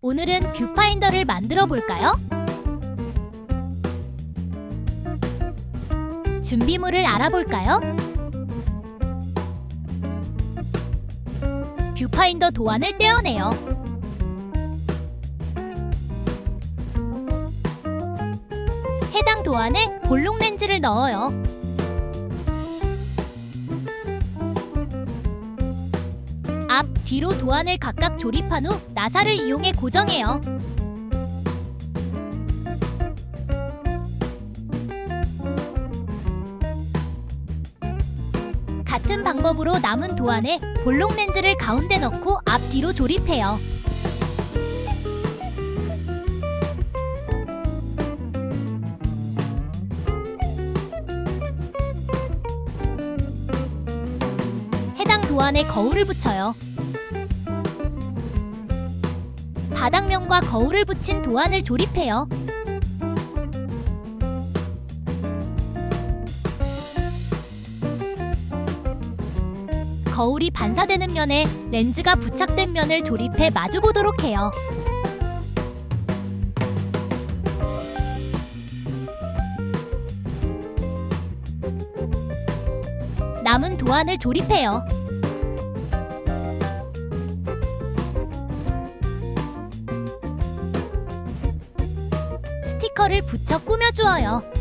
오늘은 뷰파인더를 만들어 볼까요? 준비물을 알아볼까요? 뷰파인더 도안을 떼어내요. 해당 도안에 볼록 렌즈를 넣어요. 앞, 뒤로 도안을 각각 조립한 후 나사를 이용해 고정해요. 같은 방법으로 남은 도안에 볼록 렌즈를 가운데 넣고 앞뒤로 조립해요. 해당 도안에 거울을 붙여요. 바닥면과 거울을 붙인 도안을 조립해요. 거울이 반사되는 면에 렌즈가 부착된 면을 조립해 마주보도록 해요. 남은 도안을 조립해요. 스티커를 붙여 꾸며주어요.